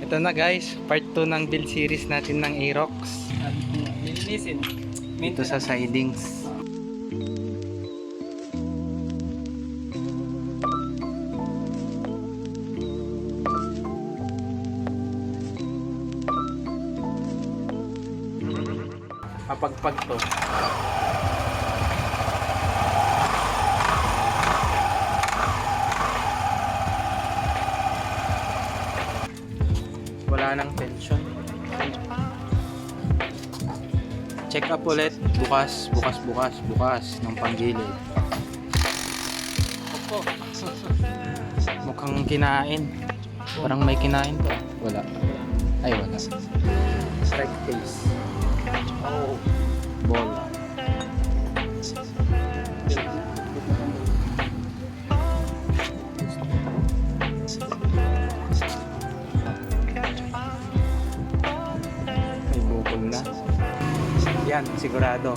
Ito na guys, part 2 ng build series natin ng Aerox. Lilinisin. Ito sa sidings. Kapagpag to. Wala nang tension. Check up ulit bukas ng panggilid. Opo. Mukhang kinain. Parang may kinain to. Wala. Ay wala. Strike face. Oh. Ball. May bukol na. Yan, sigurado.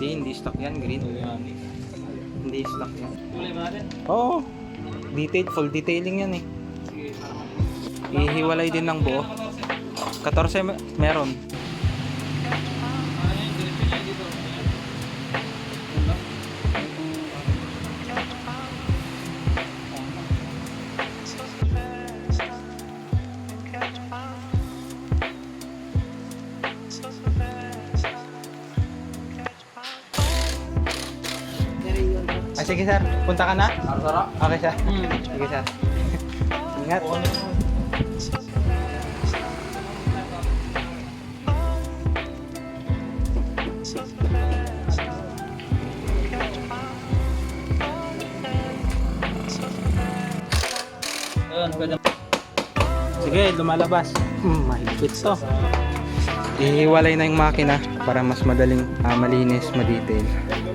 Hindi stock yan, green. Hindi stock yan. Kulay ba natin? Oo. Full detailing yan eh. Ihiwalay din ng buo. 14 meron. Ah, sige sir, punta ka na? Okay sir. Sige sir. Ingat. Ayun, pwede. Sige, lumalabas. Mahigpit to. Ihiwalay na yung makina para mas madaling malinis, ma-detail.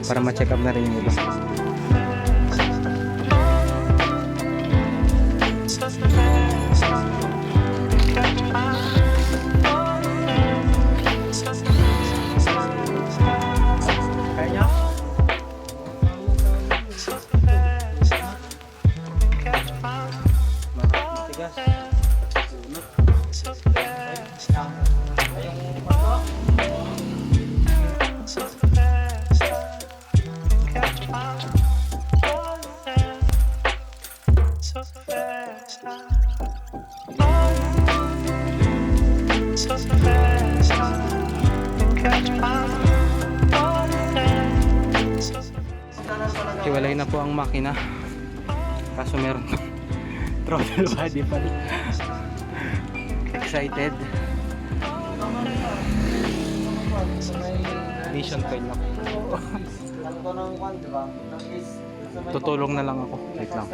Para ma-check up na rin yung iba. Hiwalay na po ang makina. Kaso meron throttle body pa rin. Excited. Mission coil na. Tutulong na lang ako. Wait lang.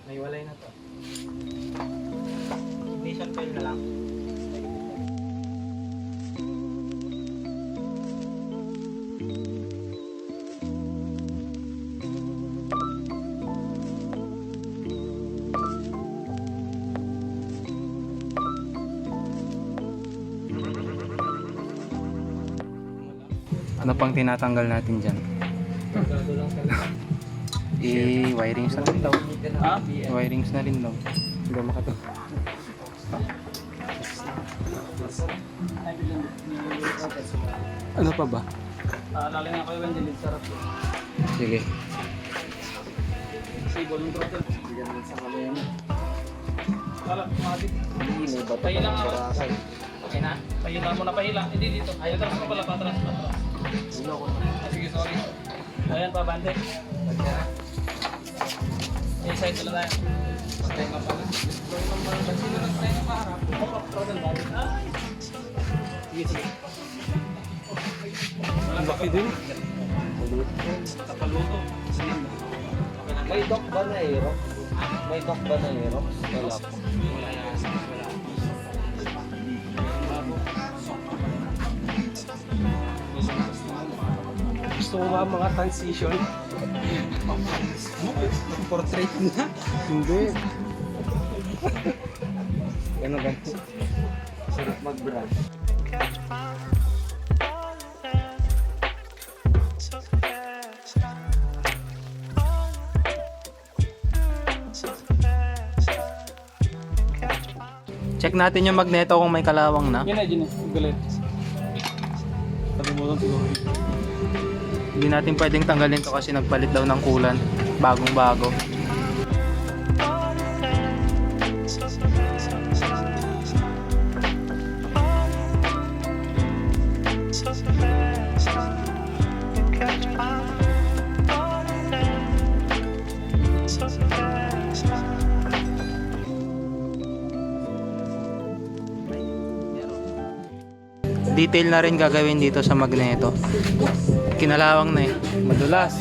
Naiwalay na to. Mission coil na lang. Ano pang tinatanggal natin dyan? Wirings na rin daw. Ha? Wirings na rin daw. Hindi makato. Ano pa ba? Alala nga kayo, Wendy, sarap. Sige. Sibol ng throttle. Bigyan mo sa kamay mo. Wala, kumabit. Pahila nga ako. Okay na? Pahila mo na pahila. Hindi dito. Ayaw, atras mo pala. Patras. Sige, sorry. Ayan pa, bante. Side na lang tayo. Patay ka pala. Sino lang tayo na maharap? Throttle balik. Sige. Wala pa din. Tapaluto. May dock ba na Aerox? May dock ba na Aerox? Wala po. Wala yan. Gusto mo ba mga transition? Portrait na? Hindi. Ganun. Sarap mag-brush. Check natin yung magneto kung may kalawang na. Yun na. Galit. Sabi mo lang siguro. Hindi natin pwedeng tanggalin to kasi nagpalit daw ng kulan. Bagong bago. Detail na rin gagawin dito sa magneto. Kinalawang na eh. Madulas.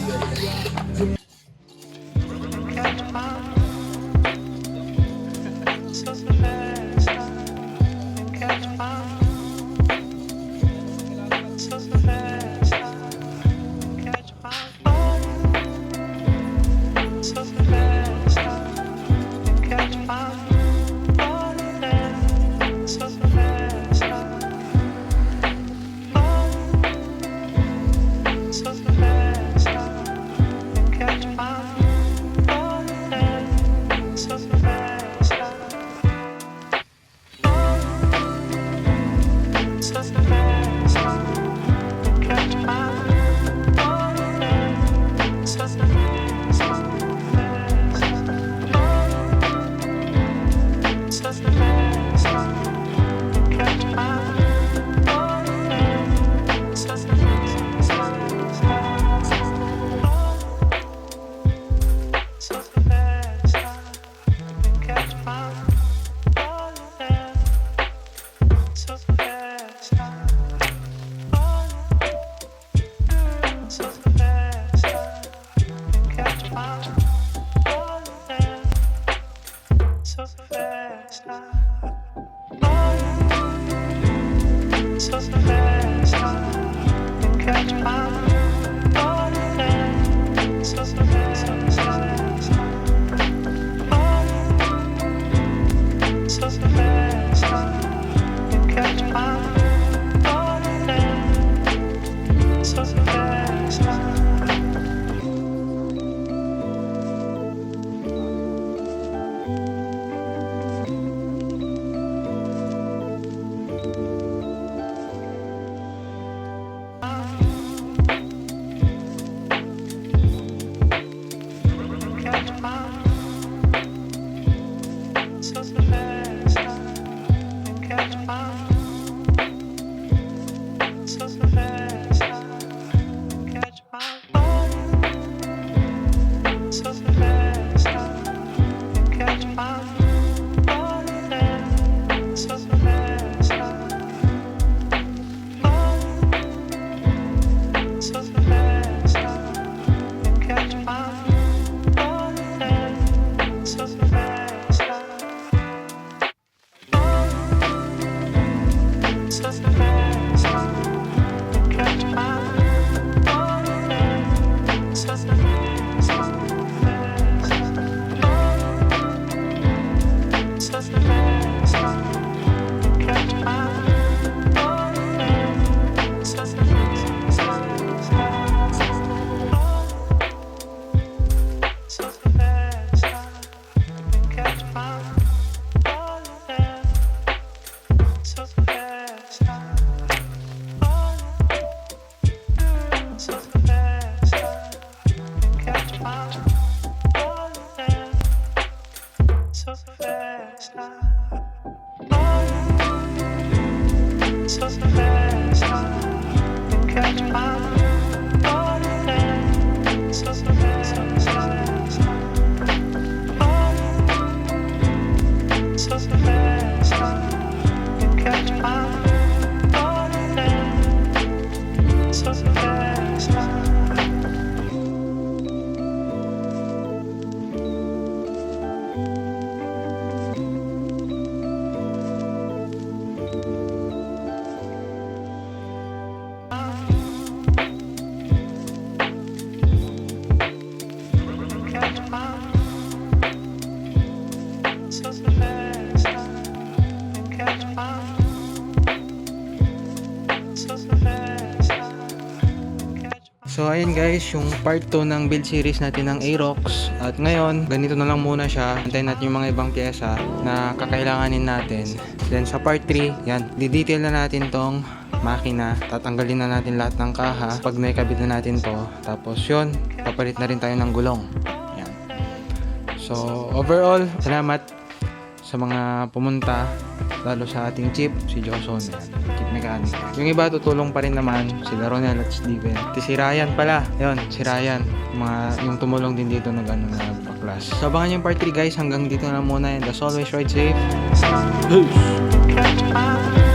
So ayun guys, yung part 2 ng build series natin ng Aerox. At ngayon, ganito na lang muna siya. Antayin natin yung mga ibang pyesa na kakailanganin natin. Then sa part 3, yan, didetail na natin tong makina. Tatanggalin na natin lahat ng kaha pag naikabit na natin to. Tapos yun, papalit na rin tayo ng gulong. Yan. So overall, salamat sa mga pumunta, lalo sa ating chief, si Joson, chief mechanic. Yung iba tutulong pa rin naman, sila Ronel at Steven. Si Ryan pala, yun, si Ryan, yung tumulong din dito na gano'n na pa-class. So abangan yung part 3 guys, hanggang dito na muna, and as always, ride safe. Peace!